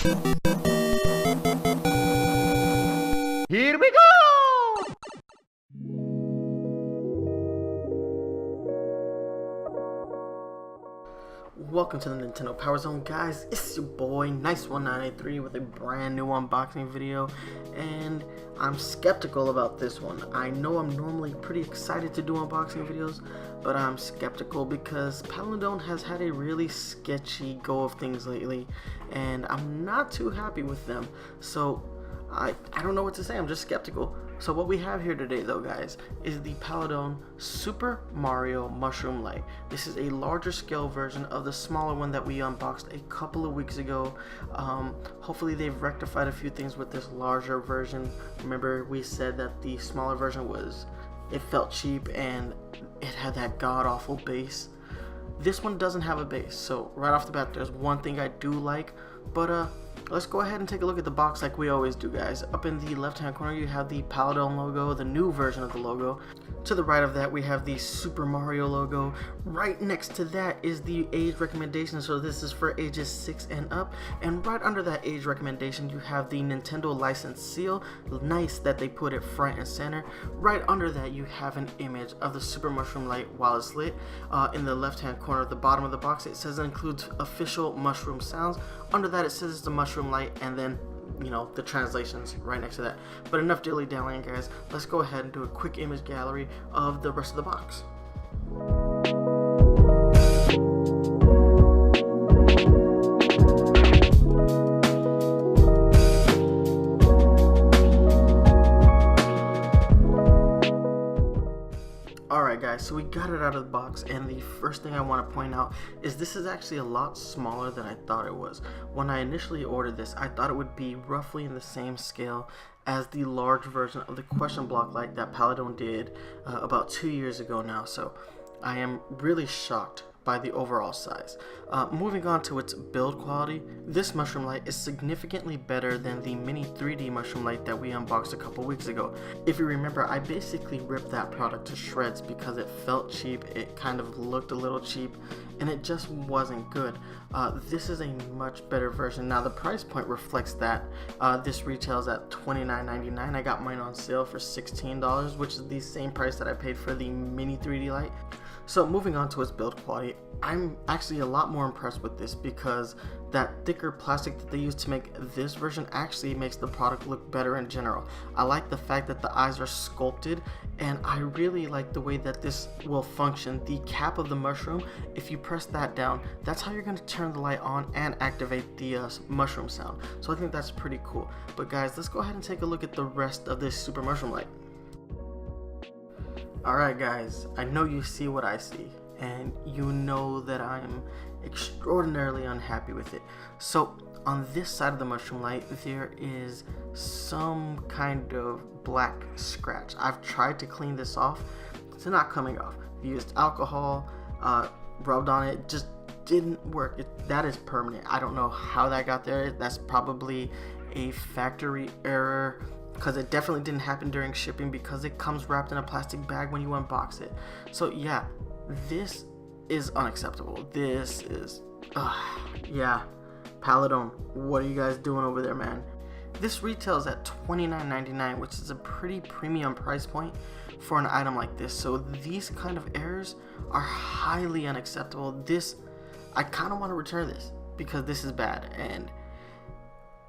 Here we go! Welcome to the Nintendo Power Zone, guys. It's your boy Nice1983 with a brand new unboxing video, and I'm skeptical about this one. I know I'm normally pretty excited to do unboxing videos, but I'm skeptical because Paladone has had a really sketchy go of things lately, and I'm not too happy with them. So I don't know what to say. I'm just skeptical. So what we have here today, though, guys, is the Paladone Super Mario Mushroom Light. This is a larger scale version of the smaller one that we unboxed a couple of weeks ago. Hopefully they've rectified a few things with this larger version. Remember, we said that the smaller version it felt cheap and it had that god-awful base. This one doesn't have a base, so right off the bat there's one thing I do like, but let's go ahead and take a look at the box like we always do, guys. Up in the left hand corner you have the Paladone logo, the new version of the logo. To the right of that we have the Super Mario logo. Right next to that is the age recommendation, so this is for ages 6 and up. And right under that age recommendation you have the Nintendo license seal. Nice that they put it front and center. Right under that you have an image of the Super Mushroom Light while it's lit. In the left hand corner at the bottom of the box it says it includes official mushroom sounds. Under that it says it's the mushroom light, and then the translations right next to that. But enough dilly-dallying, guys. Let's go ahead and do a quick image gallery of the rest of the box. Alright, guys, so we got it out of the box, and the first thing I want to point out is this is actually a lot smaller than I thought it was. When I initially ordered this, I thought it would be roughly in the same scale as the large version of the question block light that Paladone did about 2 years ago now, so I am really shocked by the overall size. Moving on to its build quality, this mushroom light is significantly better than the mini 3D mushroom light that we unboxed a couple weeks ago. If you remember, I basically ripped that product to shreds because it felt cheap, it kind of looked a little cheap, and it just wasn't good. This is a much better version. Now the price point reflects that. This retails at $29.99. I got mine on sale for $16, which is the same price that I paid for the mini 3D light. So moving on to its build quality, I'm actually a lot more impressed with this because that thicker plastic that they used to make this version actually makes the product look better in general. I like the fact that the eyes are sculpted, and I really like the way that this will function. The cap of the mushroom, if you press that down, that's how you're going to turn the light on and activate the mushroom sound. So I think that's pretty cool. But guys, let's go ahead and take a look at the rest of this Super Mushroom Light. Alright guys, I know you see what I see, and you know that I am extraordinarily unhappy with it. So on this side of the mushroom light there is some kind of black scratch. I've tried to clean this off, it's not coming off. Used alcohol, rubbed on it, just didn't work. That is permanent. I don't know how that got there. That's probably a factory error, because it definitely didn't happen during shipping because it comes wrapped in a plastic bag when you unbox it. So yeah, this is unacceptable. This is, yeah, Paladone, what are you guys doing over there, man? This retails at $29.99, which is a pretty premium price point for an item like this. So these kind of errors are highly unacceptable. I kind of want to return this because this is bad, and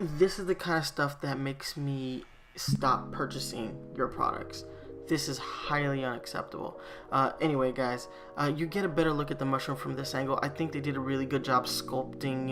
this is the kind of stuff that makes me stop purchasing your products. This is highly unacceptable. Anyway guys, you get a better look at the mushroom from this angle. I think they did a really good job sculpting,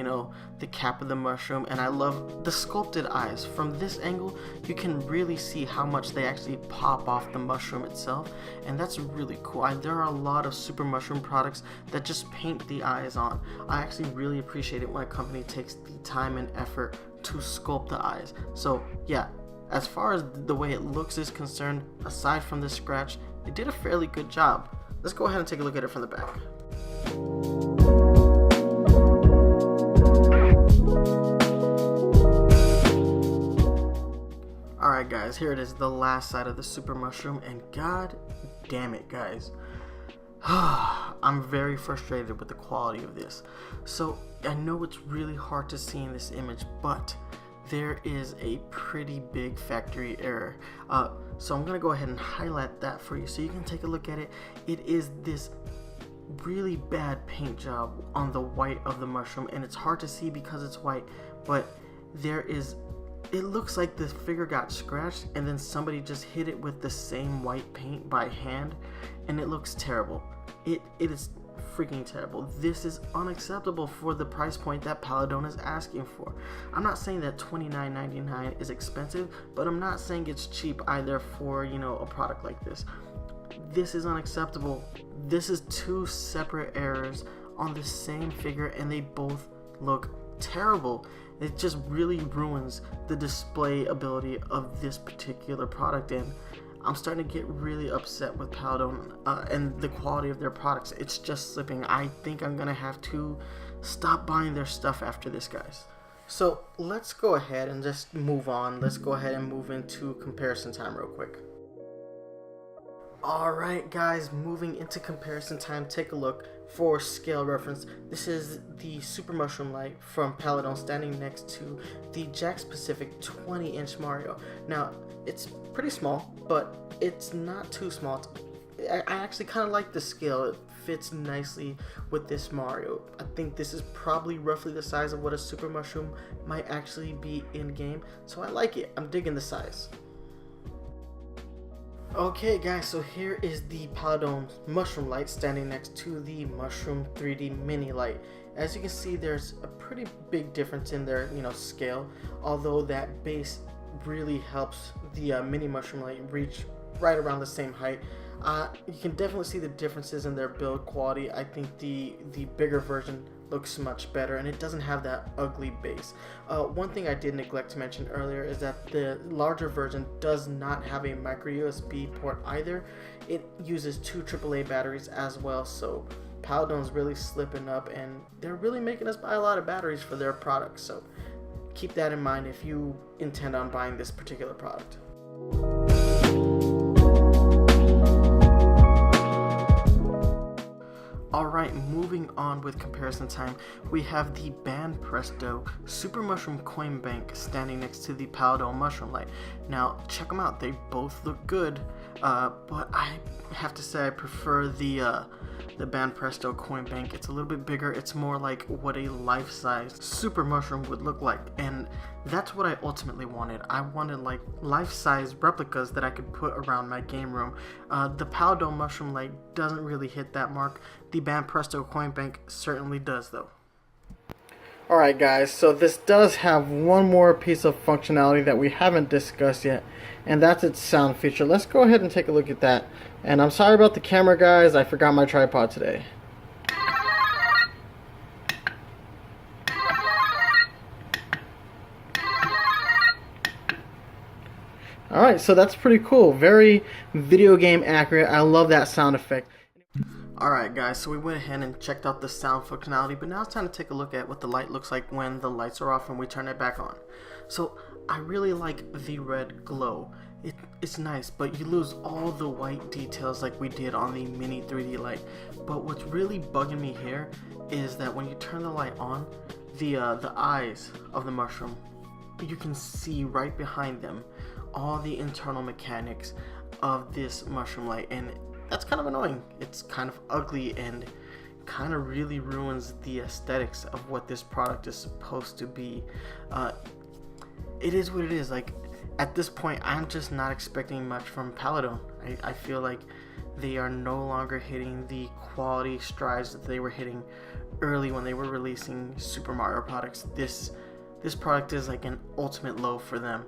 the cap of the mushroom, and I love the sculpted eyes. From this angle, you can really see how much they actually pop off the mushroom itself, and that's really cool. There are a lot of Super Mushroom products that just paint the eyes on. I actually really appreciate it when a company takes the time and effort to sculpt the eyes. So yeah, as far as the way it looks is concerned, aside from this scratch, they did a fairly good job. Let's go ahead and take a look at it from the back. Alright guys, here it is, the last side of the Super Mushroom, and god damn it guys. I'm very frustrated with the quality of this. So I know it's really hard to see in this image, but there is a pretty big factory error. So I'm gonna go ahead and highlight that for you so you can take a look at it. It is this really bad paint job on the white of the mushroom, and it's hard to see because it's white, but it looks like the figure got scratched and then somebody just hit it with the same white paint by hand, and it looks terrible. It is freaking terrible. This is unacceptable for the price point that Paladone is asking for. I'm not saying that $29.99 is expensive, but I'm not saying it's cheap either for, you know, a product like this. This is unacceptable. This is two separate errors on the same figure, and they both look terrible. It just really ruins the display ability of this particular product, and I'm starting to get really upset with Paladone and the quality of their products. It's just slipping. I think I'm gonna have to stop buying their stuff after this, guys. So let's go ahead and just move on. Let's go ahead and move into comparison time real quick. Alright guys, moving into comparison time, take a look for scale reference. This is the Super Mushroom Light from Paladone standing next to the Jakks Pacific 20-inch Mario. Now, it's pretty small, but it's not too small. I actually kind of like the scale. It fits nicely with this Mario. I think this is probably roughly the size of what a Super Mushroom might actually be in game, so I like it. I'm digging the size. Okay guys, so here is the Paladone Mushroom Light standing next to the Mushroom 3D Mini Light. As you can see, there's a pretty big difference in their, you know, scale, although that base really helps the Mini Mushroom Light reach right around the same height. You can definitely see the differences in their build quality. I think the bigger version looks much better, and it doesn't have that ugly base. One thing I did neglect to mention earlier is that the larger version does not have a micro USB port either. It uses two AAA batteries as well, so Paladone's really slipping up, and they're really making us buy a lot of batteries for their products, so keep that in mind if you intend on buying this particular product. Alright, moving on with comparison time, we have the Ban Presto Super Mushroom Coin Bank standing next to the Paladone Mushroom Light. Now, check them out. They both look good, but I have to say I prefer the Ban Presto Coin Bank. It's a little bit bigger. It's more like what a life-size Super Mushroom would look like, and that's what I ultimately wanted. I wanted like life-size replicas that I could put around my game room. The Paladone Mushroom Light doesn't really hit that mark. The Ban Presto Coin Bank certainly does though. Alright guys, so this does have one more piece of functionality that we haven't discussed yet, and that's its sound feature. Let's go ahead and take a look at that. And I'm sorry about the camera guys, I forgot my tripod today. Alright, so that's pretty cool. Very video game accurate. I love that sound effect. Alright guys, so we went ahead and checked out the sound functionality, but now it's time to take a look at what the light looks like when the lights are off and we turn it back on. So I really like the red glow. It's nice, but you lose all the white details like we did on the Mini 3D light. But what's really bugging me here is that when you turn the light on, the eyes of the mushroom, you can see right behind them all the internal mechanics of this mushroom light, and that's kind of annoying. It's kind of ugly and kind of really ruins the aesthetics of what this product is supposed to be. It is what it is. Like, at this point, I'm just not expecting much from Paladone. I feel like they are no longer hitting the quality strides that they were hitting early when they were releasing Super Mario products. This product is like an ultimate low for them.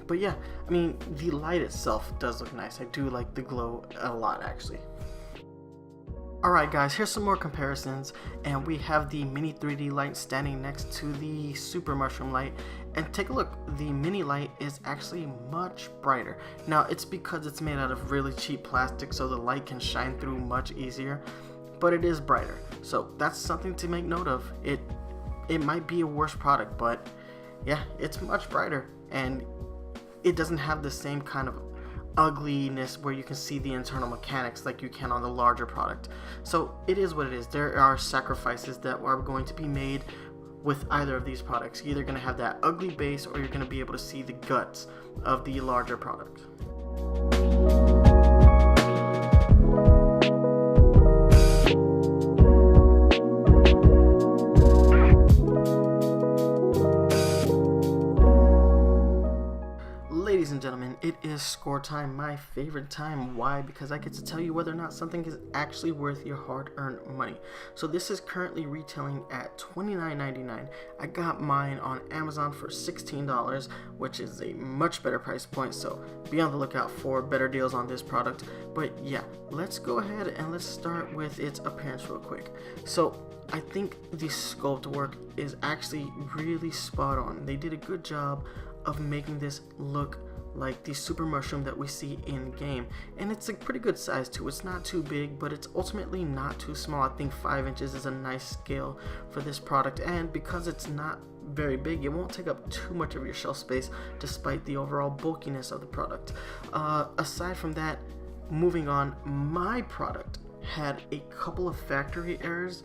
But yeah, I mean, the light itself does look nice. I do like the glow a lot, actually. Alright guys, here's some more comparisons, and we have the Mini 3D light standing next to the Super Mushroom Light, and take a look, the Mini light is actually much brighter. Now, it's because it's made out of really cheap plastic, so the light can shine through much easier, but it is brighter, so that's something to make note of. It might be a worse product, but yeah, it's much brighter, and it doesn't have the same kind of ugliness where you can see the internal mechanics like you can on the larger product. So it is what it is. There are sacrifices that are going to be made with either of these products. You're either going to have that ugly base, or you're going to be able to see the guts of the larger product. Ladies and gentlemen, it is score time, my favorite time. Why? Because I get to tell you whether or not something is actually worth your hard-earned money. So this is currently retailing at $29.99. I got mine on Amazon for $16, which is a much better price point, so be on the lookout for better deals on this product. But yeah, let's go ahead and let's start with its appearance real quick. So I think the sculpt work is actually really spot on. They did a good job of making this look like the super mushroom that we see in game, and it's a pretty good size too. It's not too big, but it's ultimately not too small. I think 5 inches is a nice scale for this product, and because it's not very big, it won't take up too much of your shelf space despite the overall bulkiness of the product. Aside from that, moving on, my product had a couple of factory errors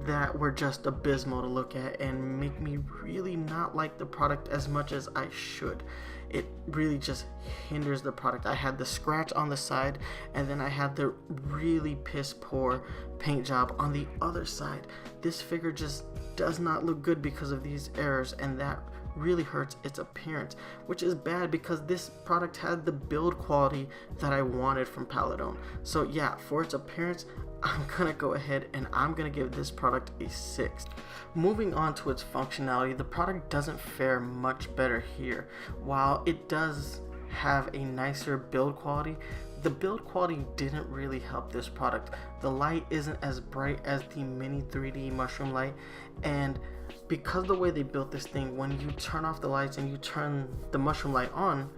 that were just abysmal to look at and make me really not like the product as much as I should. It really just hinders the product. I had the scratch on the side, and then I had the really piss poor paint job on the other side. This figure just does not look good because of these errors, and that really hurts its appearance, which is bad because this product had the build quality that I wanted from Paladone. So yeah, for its appearance, I'm gonna go ahead and I'm gonna give this product a 6. Moving on to its functionality, the product doesn't fare much better here. While it does have a nicer build quality, the build quality didn't really help this product. The light isn't as bright as the mini 3D mushroom light, and because the way they built this thing, when you turn off the lights and you turn the mushroom light on,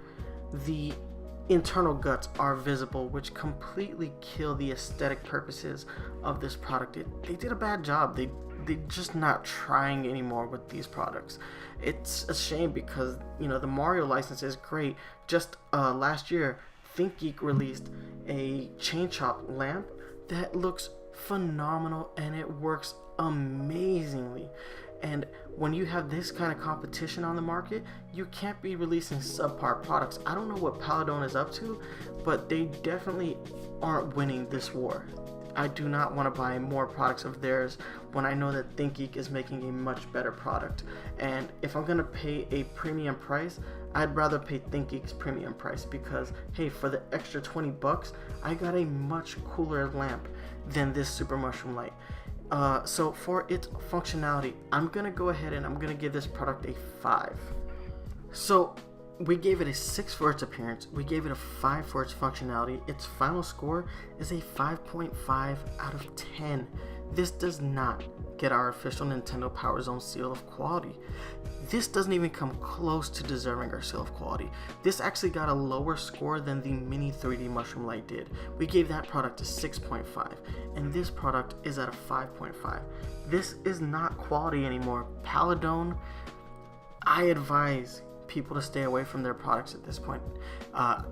the internal guts are visible, which completely kill the aesthetic purposes of this product. They did a bad job. They're just not trying anymore with these products. It's a shame because, you know, the Mario license is great. Just last year, ThinkGeek released a chain chomp lamp that looks phenomenal and it works amazingly. And when you have this kind of competition on the market, you can't be releasing subpar products. I don't know what Paladone is up to, but they definitely aren't winning this war. I do not want to buy more products of theirs when I know that ThinkGeek is making a much better product. And if I'm going to pay a premium price, I'd rather pay ThinkGeek's premium price because, hey, for the extra 20 bucks, I got a much cooler lamp than this Super Mushroom Light. So for its functionality, I'm gonna go ahead and I'm gonna give this product a 5. So we gave it a 6 for its appearance, we gave it a 5 for its functionality. Its final score is a 5.5 out of 10. This does not get our official Nintendo Power Zone seal of quality. This doesn't even come close to deserving our seal of quality. This actually got a lower score than the mini 3D Mushroom Light did. We gave that product a 6.5, and this product is at a 5.5. This is not quality anymore. Paladone, I advise people to stay away from their products at this point.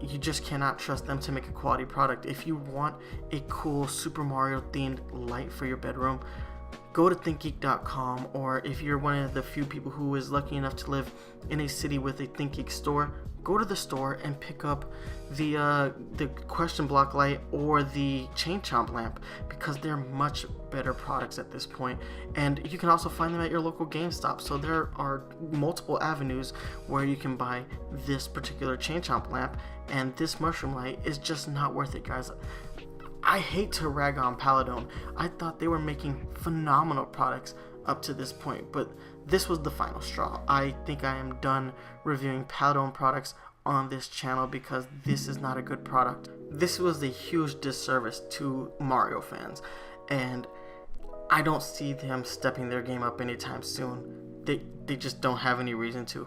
You just cannot trust them to make a quality product. If you want a cool Super Mario themed light for your bedroom, go to thinkgeek.com, or if you're one of the few people who is lucky enough to live in a city with a ThinkGeek store, go to the store and pick up the question block light or the chain chomp lamp, because they're much better products at this point. And you can also find them at your local GameStop. So there are multiple avenues where you can buy this particular chain chomp lamp, and this mushroom light is just not worth it, guys. I hate to rag on Paladone. I thought they were making phenomenal products up to this point, but this was the final straw. I think I am done reviewing Paladone products on this channel because this is not a good product. This was a huge disservice to Mario fans, and I don't see them stepping their game up anytime soon. They just don't have any reason to.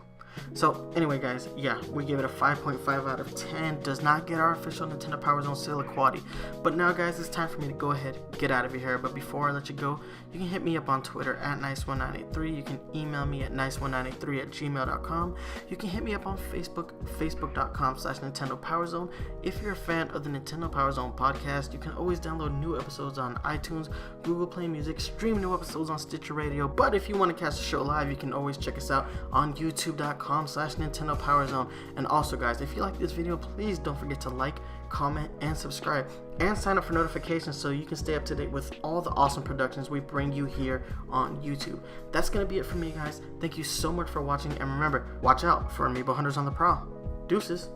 So anyway, guys, yeah, we give it a 5.5 out of 10. Does not get our official Nintendo Power Zone seal of quality. But now, guys, it's time for me to go ahead, get out of your hair. But before I let you go, you can hit me up on Twitter at nice1983. You can email me at nice1983@gmail.com. You can hit me up on Facebook, facebook.com/Nintendo Power Zone. If you're a fan of the Nintendo Power Zone podcast, you can always download new episodes on iTunes, Google Play Music, stream new episodes on Stitcher Radio. But if you want to catch the show live, you can always check us out on youtube.com/Nintendo Power Zone. And also, guys, if you like this video, please don't forget to like, comment, and subscribe, and sign up for notifications so you can stay up to date with all the awesome productions we bring you here on YouTube. That's gonna be it for me, guys. Thank you so much for watching, and remember, watch out for amiibo hunters on the prowl. Deuces.